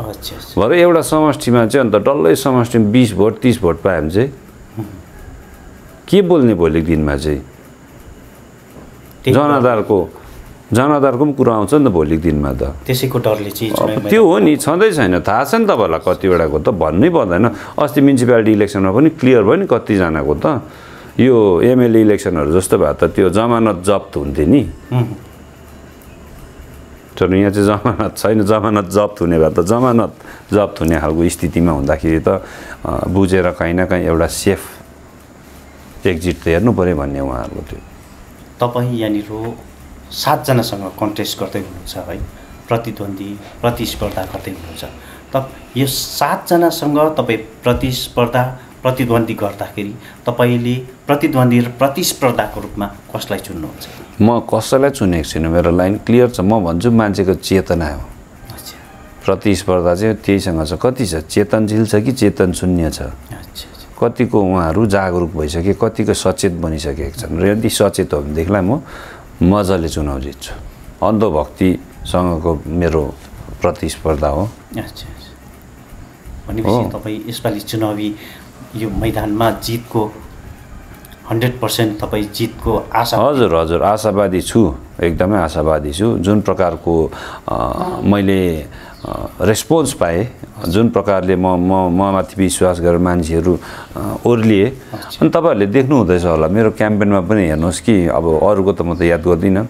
भरे एउटा समष्टिमा चाहिँ अन्त डल्लै समष्टिमा 20 भोट 30 भोट पायो भने चाहिँ के बोल्ने भोलिको दिनमा चाहिँ? जनाधारको पनि कुरा आउँछ नि त भोलिको दिनमा त। त्यसैको डरले चाहिँ त्यो हो नि, छँदै छैन। थाहा छ नि तपाईँलाई कतिवटाको त भन्नै पर्दैन। अस्ति म्युनिसिपालिटी इलेक्सनमा पनि क्लियर भयो नि कतिजनाको त। यो एमएलए इलेक्सनहरू जस्तो भए त त्यो जमानत जब्त हुन्थ्यो नि, तर यहाँ चाहिँ जमानत छैन। जमानत जब्त हुने भए त जमानत जब्त हुने खालको स्थितिमा हुँदाखेरि त बुझेर काहीँ न काहीँ एउटा सेफ एक्जिट त हेर्नु पऱ्यो भन्ने उहाँहरूको थियो। तपाईँ यहाँनिर 7जनासँग कन्टेस्ट गर्दै हुनुहुन्छ है, प्रतिस्पर्धा गर्दै हुनुहुन्छ। त यो 7जनासँग तपाईँ प्रतिद्वन्दी गर्दाखेरि तपाईँले प्रतिद्वन्दी र प्रतिस्पर्धाको रूपमा कसलाई चुन्नुहुन्छ? म कसैलाई चुनेको छुइनँ, मेरो लाइन क्लियर छ। म भन्छु मान्छेको चेतना हो। प्रतिस्पर्धा चाहिँ त्यहीसँग छ। कति छ, चेतनशील छ कि चेतन शून्य छ? कतिको उहाँहरू जागरुक भइसके, कतिको सचेत बनिसकेका छन्। र यदि सचेत हो भनेदेखिलाई म मजाले चुनाव जित्छु। अन्धभक्तिसँगको मेरो प्रतिस्पर्धा हो। भनेपछि तपाईँ यसपालि चुनावी यो मैदानमा जितको 100% तपाईँ जितको आशा? हजुर आशावादी छु, एकदमै आशावादी छु। जुन प्रकारको मैले रेस्पोन्स पाएँ, जुन प्रकारले म माथि विश्वास गरेर मान्छेहरू ओर्लिए। अनि तपाईँहरूले देख्नुहुँदैछ होला मेरो क्याम्पेनमा पनि हेर्नुहोस् कि अब अरूको त म त याद गर्दिनँ,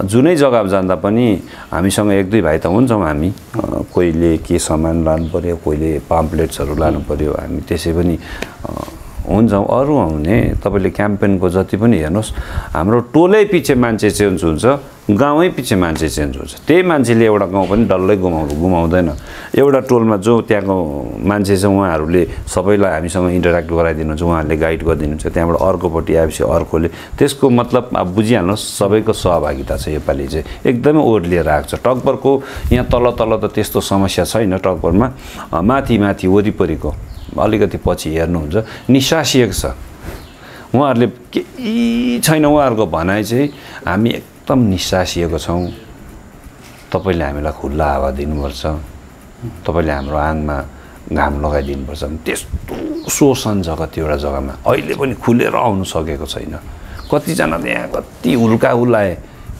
जुनै जग्गा जाँदा पनि हामीसँग 1-2 भाइ त हुन्छौँ हामी, कोहीले के सामान लानु पऱ्यो, कोहीले पाम्पलेट्सहरू लानु पऱ्यो, हामी त्यसै पनि हुन्छौँ। अरू हुने तपाईँले क्याम्पेनको जति पनि हेर्नुहोस्, हाम्रो टोलै पछि मान्छे चेन्ज हुन्छ, गाउँै पछि मान्छे चेन्ज हुन्छ। त्यही मान्छेले एउटा गाउँ पनि डल्लै गुमाउँदैन। एउटा टोलमा जो त्यहाँको मान्छे छ उहाँहरूले सबैलाई हामीसँग इन्टरेक्ट गराइदिनुहुन्छ, उहाँहरूले गाइड गरिदिनुहुन्छ। त्यहाँबाट अर्कोपट्टि आएपछि अर्कोले, त्यसको मतलब अब बुझिहाल्नुहोस् सबैको सहभागिता छ। योपालि चाहिँ एकदमै ओर्लिएर आएको छ। टकभरको यहाँ तल त त्यस्तो समस्या छैन। टकभरमा माथि वरिपरिको अलिकति पछि हेर्नुहुन्छ निस्सासिएको छ। उहाँहरूले केही छैन, उहाँहरूको भनाइ चाहिँ हामी एकदम निस्सासिएको छौँ, तपाईँले हामीलाई खुल्ला हावा दिनुपर्छ, तपाईँले हाम्रो आङमा घाम लगाइदिनुपर्छ। त्यस्तो शोषण छ कतिवटा जग्गामा, अहिले पनि खुलेर आउनु सकेको छैन। कतिजना त्यहाँ कति हुल्का हुलाए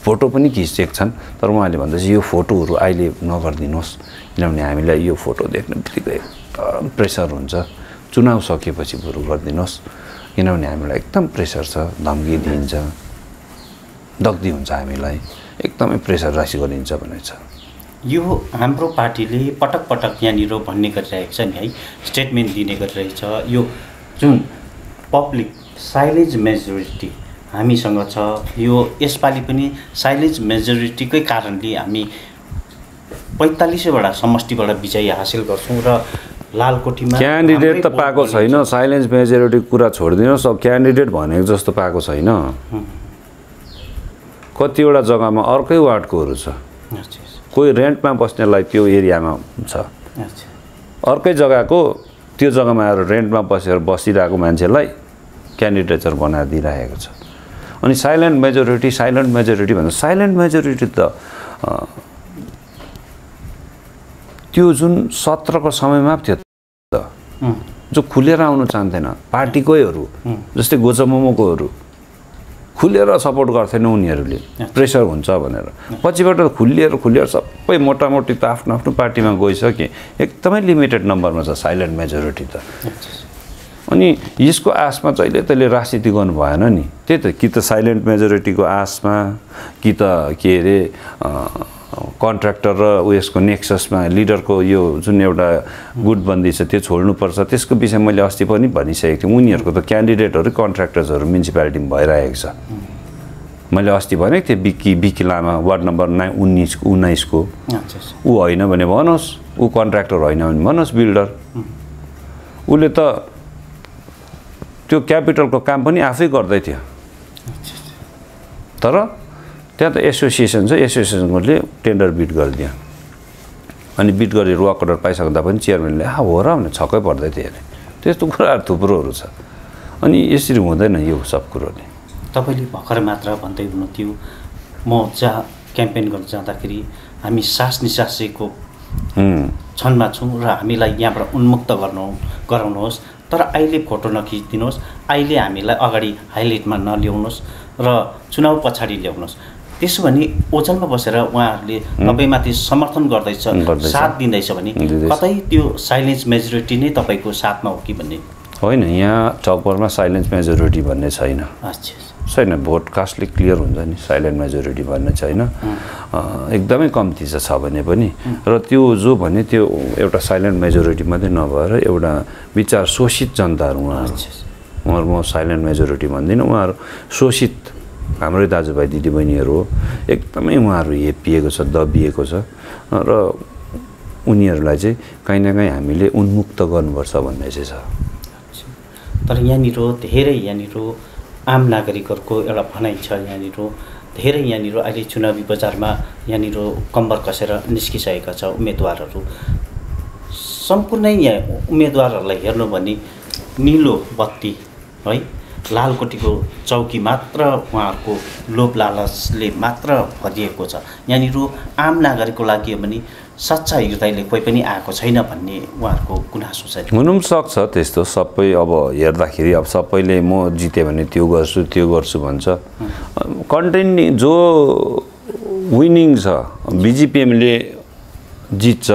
फोटो पनि खिचेको छन्, तर उहाँले भन्दैछ यो फोटोहरू अहिले नगरिदिनुहोस्, किनभने हामीलाई यो फोटो देख्ने बित्तिकै एकदम प्रेसर हुन्छ, चुनाव सकेपछि बरु गरिदिनुहोस्, किनभने हामीलाई एकदम प्रेसर छ, धम्की दिइन्छ, दग्दी हुन्छ, हामीलाई एकदमै प्रेसर राशि गरिन्छ भन्ने छ। यो हाम्रो पार्टीले पटक पटक यहाँनिर भन्ने गरिरहेको छ नि है, स्टेटमेन्ट दिने गरिरहेछ। यो जुन पब्लिक साइलेज मेजोरिटी हामीसँग छ, यो यसपालि पनि साइलेज मेजोरिटीकै कारणले हामी 45वटा समष्टिबाट विजय हासिल गर्छौँ र लालकोठीमा क्यान्डिडेट त पाएको छैन। साइलेन्स मेजोरिटी कुरा छोडिदिनुहोस्, अब क्यान्डिडेट भनेको जस्तो पाएको छैन। कतिवटा जग्गामा अर्कै वार्डकोहरू छ, कोही रेन्टमा बस्नेलाई त्यो एरियामा छ, अर्कै जग्गाको त्यो जग्गामा आएर रेन्टमा बसिरहेको मान्छेलाई क्यान्डिडेटहरू बनाएर दिइरहेको छ। अनि साइलेन्ट मेजोरिटी भन्दा साइलेन्ट मेजोरिटी त त्यो जुन सत्रको समयमा थियो त, जो खुलेर आउनु चाहन्थेन, पार्टीकैहरू जस्तै गोचमोमोकोहरू खुलेर सपोर्ट गर्थेन, उनीहरूले प्रेसर हुन्छ भनेर। पछिबाट खुलिएर सबै मोटामोटी त आफ्नो आफ्नो पार्टीमा गइसके, एकदमै लिमिटेड नम्बरमा छ साइलेन्ट मेजोरिटी त। अनि यसको आशमा जहिले तैले राजनीति गर्नु भएन नि। त्यही त, कि त साइलेन्ट मेजोरिटीको आशमा, कि त के अरे कन्ट्र्याक्टर र उयसको नेक्ससमा लिडरको यो जुन एउटा गुटबन्दी छ त्यो छोड्नुपर्छ। त्यसको विषय मैले अस्ति पनि भनिसकेको थिएँ। उनीहरूको त क्यान्डिडेटहरू कन्ट्र्याक्टर्सहरू म्युनिसिपालिटीमा भइरहेको छ। मैले अस्ति भनेको थिएँ बिकी लामा वार्ड नम्बर 19 को ऊ होइन भने भन्नुहोस्, ऊ कन्ट्र्याक्टर होइन भने भन्नुहोस्, बिल्डर। उसले त त्यो क्यापिटलको काम पनि आफै गर्दै थियो, तर त्यहाँ त एसोसिएसन छ, एसोसिएसनले टेन्डर बिड गरिदियो। अनि बिड गरेर वर्क अर्डर पाइसक्दा पनि चेयरम्यानले हो र भने छक्कै पर्दै थियो अरे। त्यस्तो कुराहरू थुप्रोहरू छ। अनि यसरी हुँदैन यो सब कुरोले। तपाईँले भर्खर मात्र भन्दै हुनुहुन्थ्यो, म जहाँ क्याम्पेन गर्न जाँदाखेरि हामी सास निसासेको क्षणमा छौँ र हामीलाई यहाँबाट उन्मुक्त गराउनुहोस्, तर अहिले फोटो नखिचिदिनुहोस्, अहिले हामीलाई अगाडि हाइलाइटमा नल्याउनुहोस् र चुनाव पछाडि ल्याउनुहोस्। त्यसो भने ओझलमा बसेर उहाँहरूले तपाईँमाथि समर्थन गर्दैछ, साथ दिँदैछ भने कतै त्यो साइलेन्स मेजोरिटी नै तपाईँको साथमा हो कि भन्ने होइन। यहाँ चौपरमा साइलेन्स मेजोरिटी भन्ने छैन। छैन, भोट कास्टले क्लियर हुन्छ नि, साइलेन्ट मेजोरिटी भन्ने छैन। एकदमै कम्ती छ भने पनि। र त्यो जो भने त्यो एउटा साइलेन्ट मेजोरिटी मात्रै नभएर एउटा विचार शोषित जनताहरू उहाँहरू म साइलेन्ट मेजोरिटी भन्दिनँ, उहाँहरू शोषित हाम्रै दाजुभाइ दिदीबहिनीहरू हो। एकदमै उहाँहरू हेपिएको छ, दबिएको छ र उनीहरूलाई चाहिँ कहीँ न कहीँ हामीले उन्मुक्त गर्नुपर्छ भन्ने चाहिँ छ। तर यहाँनिर धेरै आम नागरिकहरूको एउटा भनाइ छ। धेरै अहिले चुनावी बजारमा यहाँनिर कम्बर कसेर निस्किसकेका छ उम्मेदवारहरू। सम्पूर्णै यहाँ उम्मेदवारहरूलाई हेर्नु भने निलो बत्ती है, लालकोटीको चौकी मात्र उहाँहरूको लोभ लालचले मात्र भरिएको छ। यहाँनिर आम नागरिकको लागि भने सच्चा हृदयले कोही पनि आएको छैन भन्ने उहाँहरूको गुनासो छ। हुनु पनि सक्छ त्यस्तो। सबै अब हेर्दाखेरि अब सबैले म जितेँ भने त्यो गर्छु भन्छ। कन्टेन्ट जो विनिङ छ, बिजिपिएमले जित्छ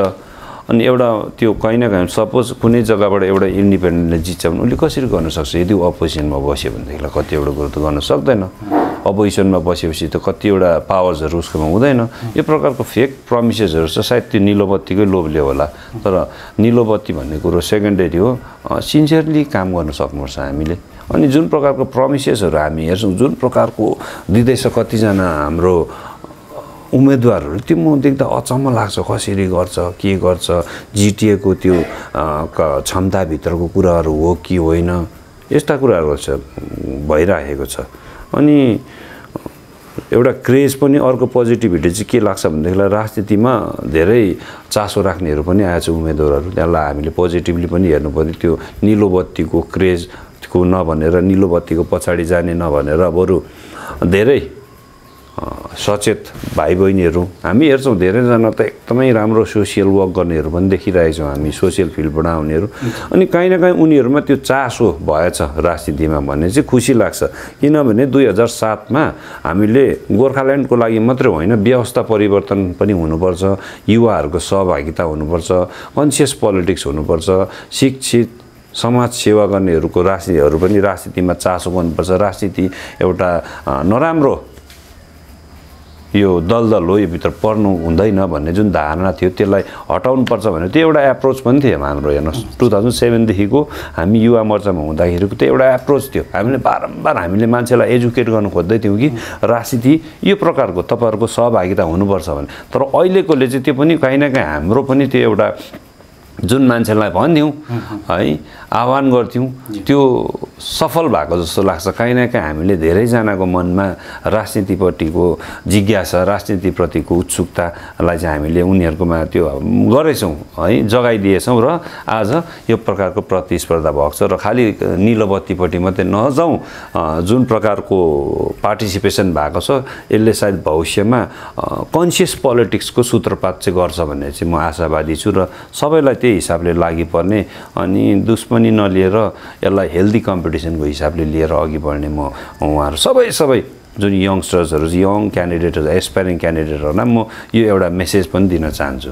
अनि एउटा त्यो कहीँ न कहीँ सपोज कुनै जग्गाबाट एउटा इन्डिपेन्डेन्टले जित्छ भने उसले कसरी गर्न सक्छ यदि अपोजिसनमा बस्यो भनेदेखिलाई कतिवटा कुरो त गर्न सक्दैन अपोजिसनमा बसेपछि त कतिवटा पावर्सहरू उसकोमा हुँदैन यो प्रकारको फेक प्रमिसेसहरू छ सायद त्यो निलो बत्तीकै लोभले होला तर निलो बत्ती भन्ने कुरो सेकेन्डरी हो सिन्सियरली काम गर्न सक्नुपर्छ हामीले अनि जुन प्रकारको प्रमिसेसहरू हामी हेर्छौँ जुन प्रकारको दिँदैछ कतिजना हाम्रो उम्मेदवारहरू त्यो म देख्दा अचम्म लाग्छ कसरी गर्छ के गर्छ जिटिएको त्यो क्षमताभित्रको कुराहरू हो कि होइन यस्ता कुराहरू भइरहेको छ अनि एउटा क्रेज पनि अर्को पोजिटिभिटी चाहिँ के लाग्छ भनेदेखिलाई राजनीतिमा धेरै चासो राख्नेहरू पनि आएछ उम्मेदवारहरू त्यसलाई हामीले पोजिटिभली पनि हेर्नु पर्यो त्यो निलो बत्तीको क्रेजको नभनेर निलो बत्तीको पछाडि जाने नभनेर बरु धेरै सचेत भाइ बहिनीहरू हामी हेर्छौँ धेरैजना त एकदमै राम्रो सोसियल वर्क गर्नेहरू पनि देखिरहेछौँ हामी सोसियल फिल्डबाट आउनेहरू अनि काहीँ न काहीँ उनीहरूमा त्यो चासो भएछ राजनीतिमा भन्ने चाहिँ खुसी लाग्छ किनभने 2007मा हामीले गोर्खाल्यान्डको लागि मात्रै होइन व्यवस्था परिवर्तन पनि हुनुपर्छ युवाहरूको सहभागिता हुनुपर्छ कन्सियस पोलिटिक्स हुनुपर्छ शिक्षित समाज सेवा गर्नेहरूको राजनीतिहरू पनि राजनीतिमा चासो गर्नुपर्छ राजनीति एउटा नराम्रो यो दलदल हो यो भित्र पर्नु हुँदैन भन्ने जुन धारणा थियो त्यसलाई हटाउनुपर्छ भने त्यो एउटा एप्रोच पनि थियो हाम्रो हेर्नुहोस् 2007 देखिको हामी युवा मोर्चामा हुँदाखेरिको त्यो एउटा एप्रोच थियो हामीले बारम्बार हामीले मान्छेलाई एजुकेट गर्नु खोज्दै थियौँ कि राजनीति यो प्रकारको तपाईँहरूको सहभागिता हुनुपर्छ भने तर अहिलेकोले चाहिँ त्यो पनि कहीँ न कहीँ हाम्रो पनि त्यो एउटा जुन मान्छेलाई भन्थ्यौँ है आह्वान गर्थ्यौँ त्यो सफल भएको जस्तो लाग्छ कहीँ न कहीँ हामीले धेरैजनाको मनमा राजनीतिपट्टिको जिज्ञासा राजनीतिप्रतिको उत्सुकतालाई चाहिँ हामीले उनीहरूकोमा त्यो गरेछौँ है जगाइदिएछौँ र आज यो प्रकारको प्रतिस्पर्धा भएको छ र खालि निलो बत्तीपट्टि मात्रै नजाउँ जुन प्रकारको पार्टिसिपेसन भएको छ यसले सायद भविष्यमा कन्सियस पोलिटिक्सको सूत्रपात चाहिँ गर्छ भन्ने चाहिँ म आशावादी छु र सबैलाई त्यही हिसाबले लागि पर्ने अनि दुश्मनी नलिएर यसलाई हेल्दी कम्पिटिसनको हिसाबले लिएर अघि बढ्ने म उहाँहरू सबै जुन यङ्स्टर्सहरू यङ क्यान्डिडेटहरू एस्पायरिङ क्यान्डिडेटहरूलाई म यो एउटा मेसेज पनि दिन चाहन्छु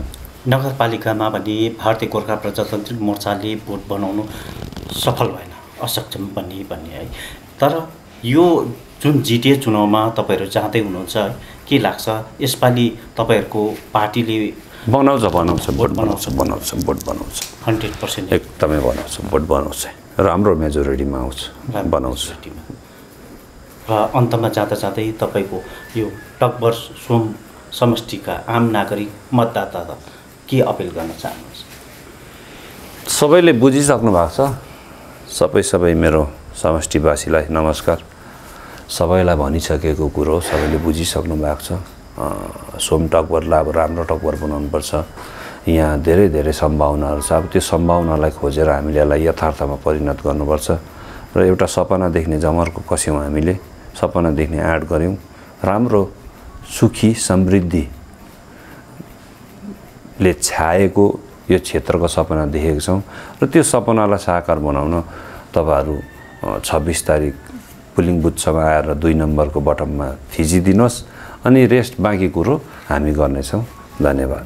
नगरपालिकामा भने भारतीय गोर्खा प्रजातान्त्रिक मोर्चाले भोट बनाउनु सफल भएन असक्षम भन्ने है तर यो जुन जिटिए चुनावमा तपाईँहरू जाँदै हुनुहुन्छ के लाग्छ यसपालि तपाईँहरूको पार्टीले बनाउँछ भोट बनाउँछ 100% एकदमै बनाउँछ भोट बनाउँछ राम्रो मेजोरिटीमा आउँछ बनाउँछ र अन्तमा जाँदै तपाईँको यो टकभर सोम समष्टिका आम नागरिक मतदाता के अपिल गर्न चाहनुहुन्छ सबैले बुझिसक्नु भएको छ सबै मेरो समष्टिवासीलाई नमस्कार सबैलाई भनिसकेको कुरो सबैले बुझिसक्नु भएको छ सोम टकभरलाई अब राम्रो टकभर बनाउनुपर्छ यहाँ धेरै सम्भावनाहरू छ अब त्यो सम्भावनालाई खोजेर हामीले यसलाई यथार्थमा परिणत गर्नुपर्छ र एउटा सपना देख्ने जमर्को कस्यौँ हामीले सपना देख्ने आँट गऱ्यौँ राम्रो सुखी समृद्धिले छाएको यो क्षेत्रको सपना देखेको छौँ र त्यो सपनालाई साकार बनाउन तपाईँहरू 26 तारिक पुलिङ बुथसम्म आएर 2 नम्बरको बटममा थिचिदिनुहोस् अनि रेस्ट बाँकी कुरो हामी गर्नेछौँ धन्यवाद।